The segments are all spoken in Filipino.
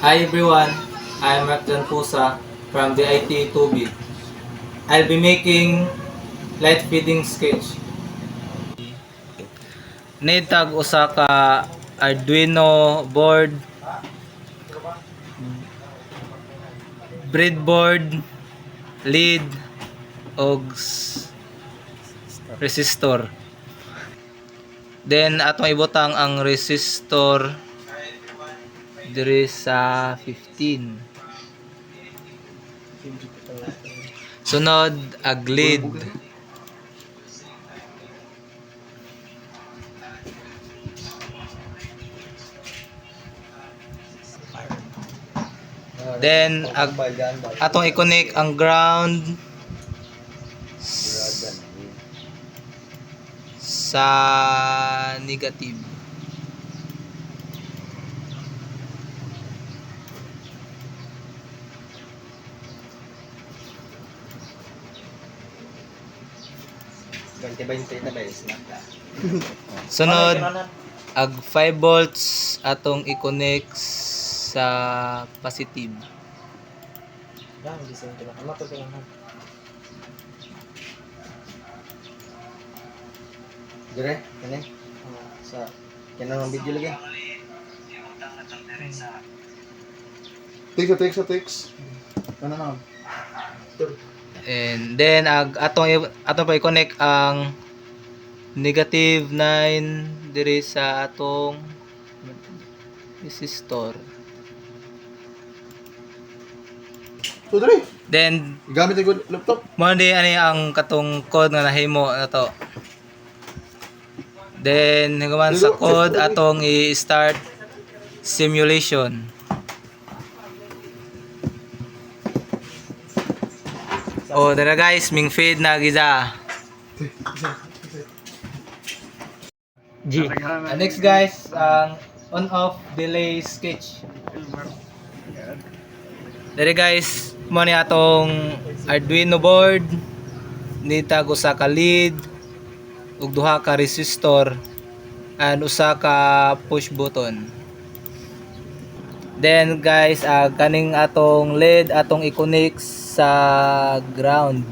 Hi everyone, I am Martin Pusa from the IT 2B. I'll be making light feeding sketch. Need tag usa ka Arduino board, breadboard, lead, og resistor. Then atong ibutang ang resistor diri sa 15. Sunod ag lead. Then atong i-connect ang ground sa negative. Sunod ag 5 volts atong i-connect sa positive. Dire, kani. Sa kanang video lagi. Tix. Ano na? And then atong pa i-connect ang negative 9 diri sa atong resistor. So dire, Then gamit ang laptop. mo di ani ang katong code nga nahimo nato. Then human sa code atong i-start simulation. Oh, dara guys, ming feed na giza. G. Next guys, ang on off delay sketch. Dere guys, mo ni atong Arduino board, ni tago sa ka lead ug duha ka resistor and usa ka push button. Then guys, kaning atong LED atong i-connect sa ground.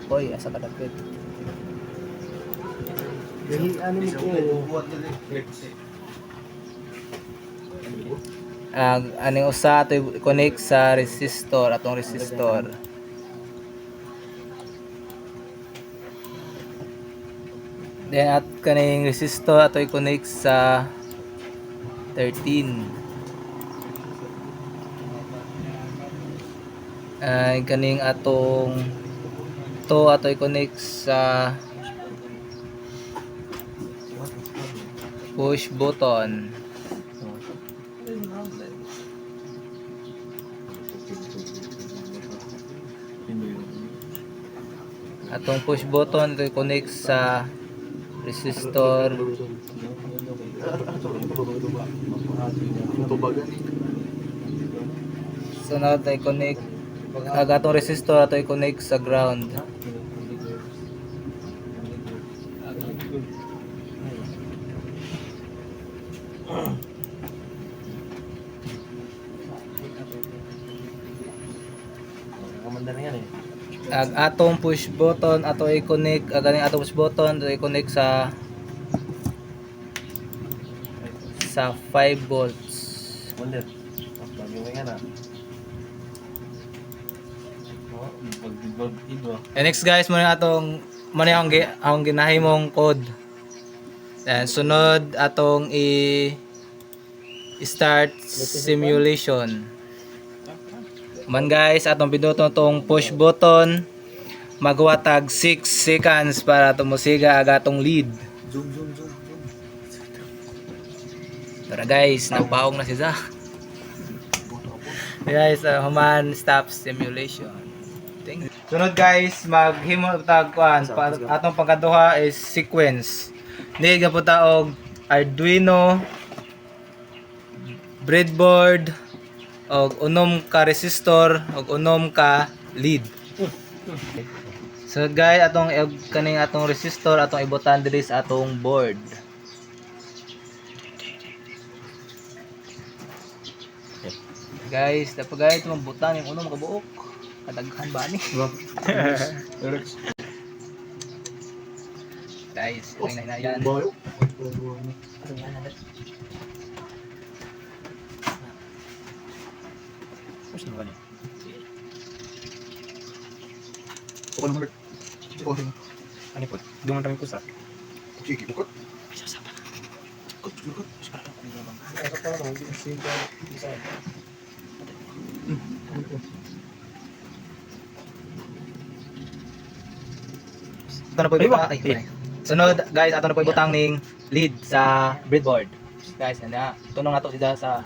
Oy, asa ka dapit? Aning usa ato i-connect sa resistor, atong resistor. Then at kaning resistor ato i-connect sa 13. Kaning atong to ato i-connect sa push button. Atong push button ito i-connect sa resistor. Sunod ay connect atong resistor ato i-connect sa ground. Ang atong push button ato i-connect ganing atong push button ato i-connect sa 5 volts. And next guys, muna atong ang ginahimong code. Then sunod atong i-start simulation. Man guys, atong pinduton tong push button, magwatag 6 seconds para tumusiga ang atong lead. Zoom. Tara guys, napaong na si Zach. Guys, human stop simulation. Thank you. Sunod guys, maghimo tag kuan. Atong pangkaduha is sequence. Need ka puta og Arduino, breadboard, og unom ka resistor, og unom ka lead. So guys, atong kaning atong resistor atong ibotan diri sa atong board. Guys, dapat guys mambutan yung uno makabuok. Kadaghan ba ni? Guys, yung hinayan. Boyo. Ano po? Doon kami pusa. Sige, bukod. Ito na po ibutang. Ay, ay. Sunod guys, ato na po ibutang ning lead sa breadboard. Guys, na tunong ato sila sa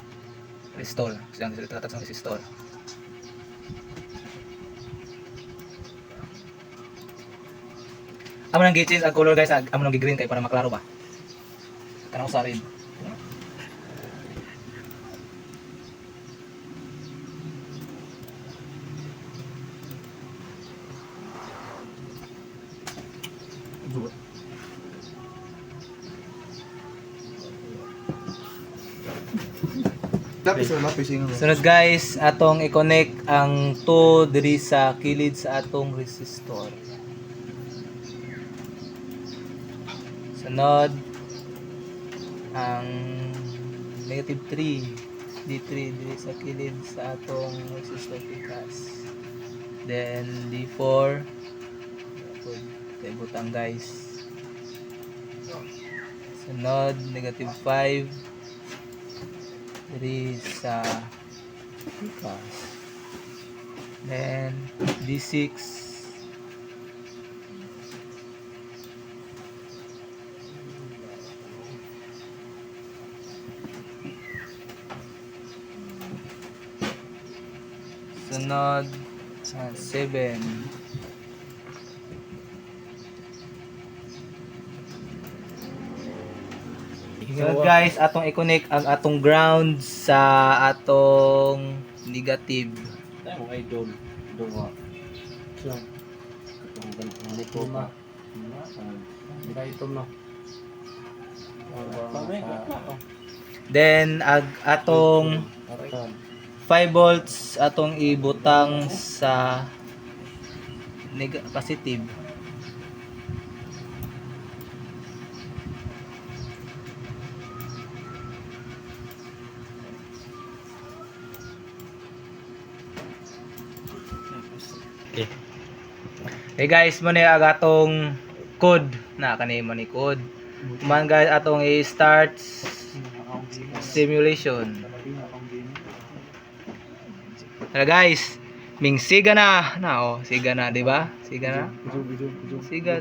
restore. Silang sila tatak sa restore. Amo nang gi-change ang color guys, amo nang gi-green kay para maklaro ba. Kanang usa red. Lapis yung Sunod guys, atong i-connect ang 2 diri sa kilid sa atong resistor. Sunod ang negative 3 D3 diri sa kilid sa atong resistor pikas. Then D4 kay butang guys. Sunod negative 5 diri sa pikas. Then D6 sunod 7 sunod guys, atong i-connect ang atong ground sa atong negative. Tayo mga idol. Dua. Siyang. Ang nito pa. Ito na. Then atong 5 volts atong ibutang sa positive. Okay. Hey guys, mo ni agatong code na kanay mo ni code. Man guys atong i-start simulation. Tara guys, ming siga na. Oh, siga na, di ba? Siga na. Siga.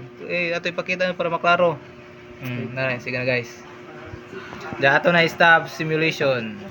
Ato ipakita para maklaro. Siga na guys. Da ato na stop simulation.